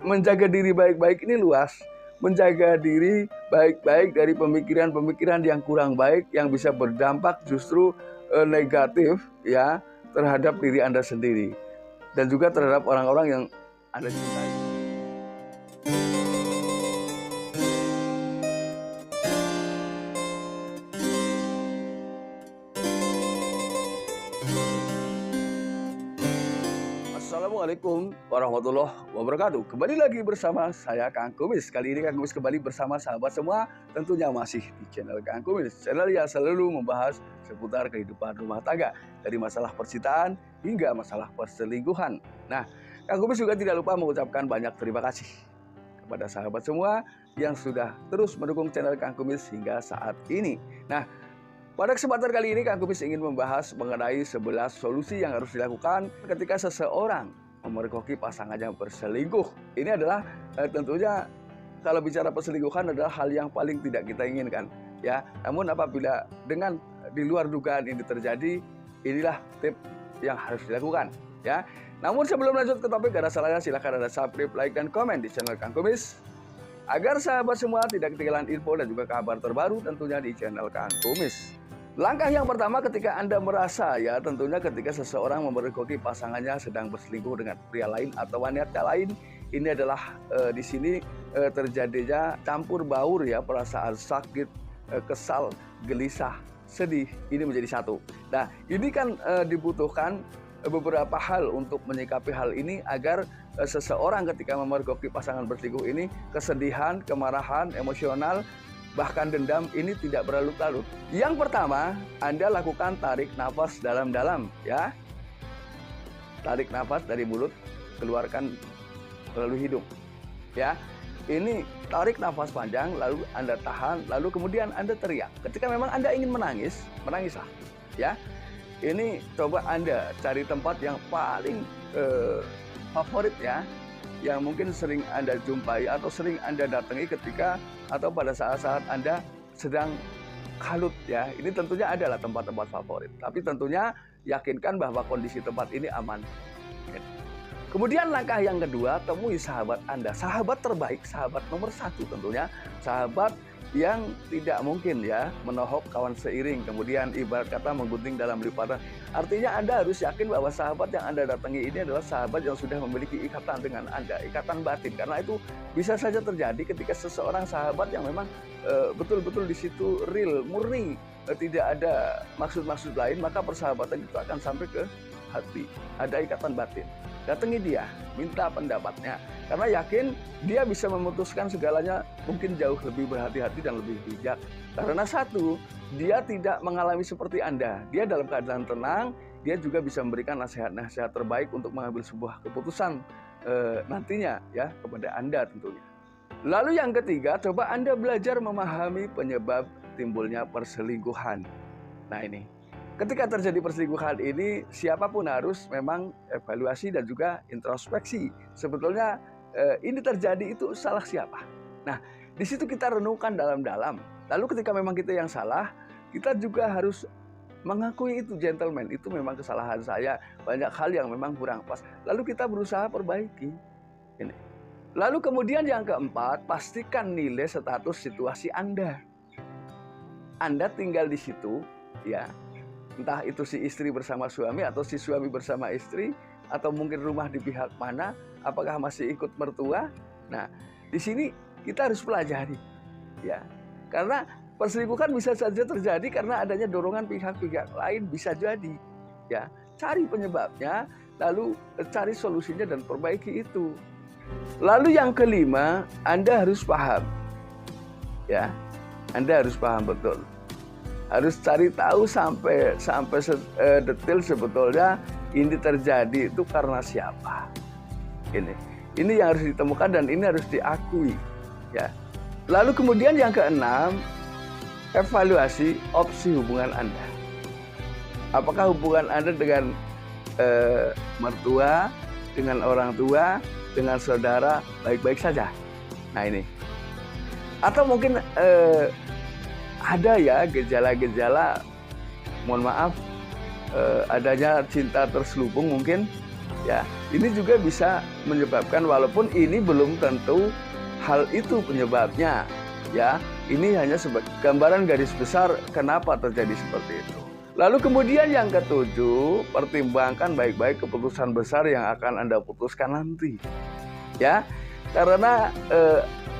menjaga diri baik-baik ini luas. Menjaga diri baik-baik dari pemikiran-pemikiran yang kurang baik yang bisa berdampak justru negatif ya terhadap diri Anda sendiri dan juga terhadap orang-orang yang Anda cintai. Assalamualaikum warahmatullahi wabarakatuh. Kembali lagi bersama saya Kang Kumis. Kali ini Kang Kumis kembali bersama sahabat semua, tentunya masih di channel Kang Kumis. Channel yang selalu membahas seputar kehidupan rumah tangga, dari masalah percintaan hingga masalah perselingkuhan. Nah, Kang Kumis juga tidak lupa mengucapkan banyak terima kasih kepada sahabat semua yang sudah terus mendukung channel Kang Kumis hingga saat ini. Nah, pada kesempatan kali ini Kang Kumis ingin membahas mengenai 11 solusi yang harus dilakukan ketika seseorang memergoki pasangannya berselingkuh. Ini adalah tentunya kalau bicara perselingkuhan adalah hal yang paling tidak kita inginkan, ya. Namun apabila dengan di luar dugaan ini terjadi, inilah tip yang harus dilakukan, ya. Namun sebelum lanjut ke topik, gak ada salahnya silahkan ada subscribe, like, dan komen di channel Kang Kumis agar sahabat semua tidak ketinggalan info dan juga kabar terbaru tentunya di channel Kang Kumis. Langkah yang pertama ketika Anda merasa ya tentunya ketika seseorang memergoki pasangannya sedang berselingkuh dengan pria lain atau wanita lain, ini adalah di sini terjadinya campur baur ya perasaan sakit, kesal, gelisah, sedih ini menjadi satu. Nah, ini kan dibutuhkan beberapa hal untuk menyikapi hal ini agar seseorang ketika memergoki pasangan berselingkuh ini kesedihan, kemarahan, emosional, bahkan dendam ini tidak berlarut-larut. Yang pertama, Anda lakukan tarik nafas dalam-dalam ya. Tarik nafas dari mulut, keluarkan melalui hidung. Ya. Ini tarik nafas panjang, lalu Anda tahan, lalu kemudian Anda teriak. Ketika memang Anda ingin menangis, menangislah. Ya. Ini coba Anda cari tempat yang paling favorit ya, yang mungkin sering Anda jumpai atau sering Anda datangi ketika atau pada saat-saat Anda sedang kalut ya. Ini tentunya adalah tempat-tempat favorit. Tapi tentunya yakinkan bahwa kondisi tempat ini aman. Kemudian langkah yang kedua, temui sahabat Anda. Sahabat terbaik, sahabat nomor 1 tentunya. Sahabat yang tidak mungkin ya menohok kawan seiring, kemudian ibarat kata menggunting dalam lipatan. Artinya Anda harus yakin bahwa sahabat yang Anda datangi ini adalah sahabat yang sudah memiliki ikatan dengan Anda, ikatan batin. Karena itu bisa saja terjadi ketika seseorang sahabat yang memang betul-betul di situ real, murni, tidak ada maksud-maksud lain, maka persahabatan itu akan sampai ke hati, ada ikatan batin. Datangi dia, minta pendapatnya, karena yakin dia bisa memutuskan segalanya mungkin jauh lebih berhati-hati dan lebih bijak. Karena satu, dia tidak mengalami seperti Anda, dia dalam keadaan tenang, dia juga bisa memberikan nasihat-nasihat terbaik untuk mengambil sebuah keputusan nantinya ya kepada Anda tentunya. Lalu yang ketiga, coba Anda belajar memahami penyebab timbulnya perselingkuhan. Nah ini, ketika terjadi perselingkuhan ini, siapapun harus memang evaluasi dan juga introspeksi. Sebetulnya ini terjadi itu salah siapa? Nah, di situ kita renungkan dalam-dalam. Lalu ketika memang kita yang salah, kita juga harus mengakui itu, gentleman, itu memang kesalahan saya. Banyak hal yang memang kurang pas. Lalu kita berusaha perbaiki. Ini. Lalu kemudian yang keempat, pastikan nilai status situasi Anda. Anda tinggal di situ, ya. Entah itu si istri bersama suami atau si suami bersama istri, atau mungkin rumah di pihak mana, apakah masih ikut mertua. Nah, di sini kita harus pelajari ya. Karena perselingkuhan bisa saja terjadi karena adanya dorongan pihak-pihak lain, bisa jadi ya. Cari penyebabnya, lalu cari solusinya dan perbaiki itu. Lalu yang kelima, Anda harus paham ya. Anda harus paham betul. Harus cari tahu sampai detail sebetulnya ini terjadi itu karena siapa. Ini yang harus ditemukan dan ini harus diakui ya. Lalu kemudian yang keenam, evaluasi opsi hubungan Anda. Apakah hubungan Anda dengan mertua, dengan orang tua, dengan saudara baik-baik saja? Nah ini. Atau mungkin ada ya gejala-gejala, mohon maaf, adanya cinta terselubung mungkin, Ya, ini juga bisa menyebabkan, walaupun ini belum tentu hal itu penyebabnya. Ya, ini hanya sebagai gambaran garis besar kenapa terjadi seperti itu. Lalu kemudian yang ketujuh, pertimbangkan baik-baik keputusan besar yang akan Anda putuskan nanti. Ya, karena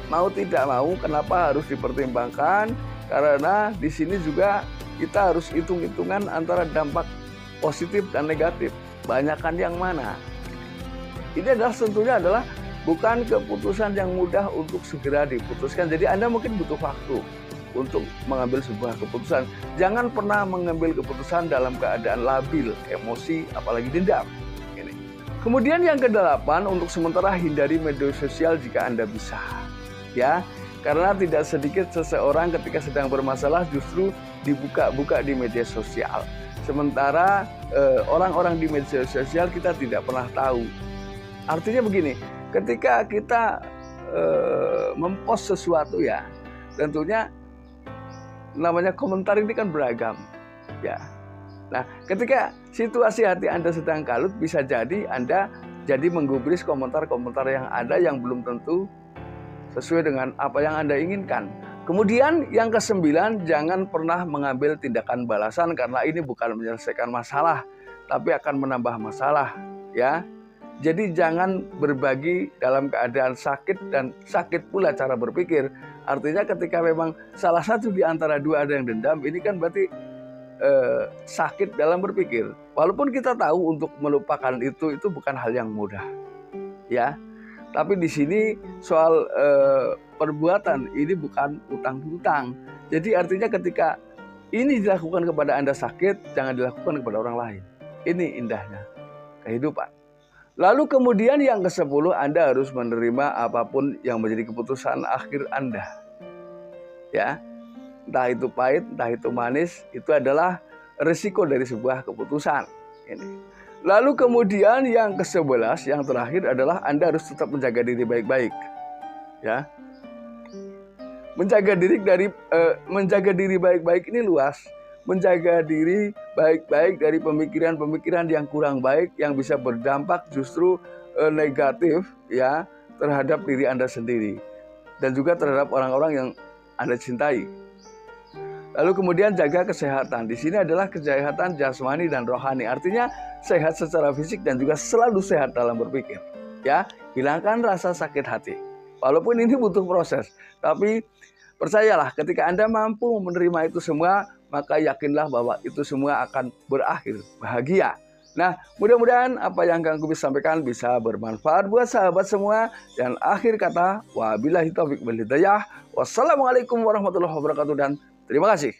mau tidak mau, kenapa harus dipertimbangkan? Karena di sini juga kita harus hitung-hitungan antara dampak positif dan negatif. Banyakan yang mana? Ini adalah tentunya adalah bukan keputusan yang mudah untuk segera diputuskan. Jadi Anda mungkin butuh waktu untuk mengambil sebuah keputusan. Jangan pernah mengambil keputusan dalam keadaan labil, emosi, apalagi dendam. Ini. Kemudian yang kedelapan, untuk sementara hindari media sosial jika Anda bisa. Ya, karena tidak sedikit seseorang ketika sedang bermasalah justru dibuka-buka di media sosial. Sementara orang-orang di media sosial kita tidak pernah tahu. Artinya begini, ketika kita mempost sesuatu, ya, tentunya namanya komentar ini kan beragam, ya. Nah, ketika situasi hati Anda sedang kalut, bisa jadi Anda jadi menggubris komentar-komentar yang ada yang belum tentu sesuai dengan apa yang Anda inginkan. Kemudian yang kesembilan, jangan pernah mengambil tindakan balasan karena ini bukan menyelesaikan masalah, tapi akan menambah masalah, ya. Jadi jangan berbagi dalam keadaan sakit, dan sakit pula cara berpikir. Artinya ketika memang salah satu di antara dua ada yang dendam, ini kan berarti sakit dalam berpikir. Walaupun kita tahu untuk melupakan itu bukan hal yang mudah, ya. Tapi di sini soal perbuatan ini bukan utang-utang. Jadi artinya ketika ini dilakukan kepada Anda sakit, jangan dilakukan kepada orang lain. Ini indahnya kehidupan. Lalu kemudian yang ke-10, Anda harus menerima apapun yang menjadi keputusan akhir Anda. Ya, entah itu pahit, entah itu manis, itu adalah risiko dari sebuah keputusan. Ini. Lalu kemudian yang ke-11, yang terakhir adalah Anda harus tetap menjaga diri baik-baik. Ya. Menjaga diri baik-baik ini luas. Menjaga diri baik-baik dari pemikiran-pemikiran yang kurang baik, yang bisa berdampak justru negatif, ya, terhadap diri Anda sendiri dan juga terhadap orang-orang yang Anda cintai. Lalu kemudian jaga kesehatan. Di sini adalah kesehatan jasmani dan rohani. Artinya sehat secara fisik dan juga selalu sehat dalam berpikir. Ya, hilangkan rasa sakit hati. Walaupun ini butuh proses, tapi percayalah ketika Anda mampu menerima itu semua, maka yakinlah bahwa itu semua akan berakhir bahagia. Nah, mudah-mudahan apa yang Kang Kubis sampaikan bisa bermanfaat buat sahabat semua. Dan akhir kata, wabillahi taufiq wal hidayah. Wassalamualaikum warahmatullahi wabarakatuh dan terima kasih.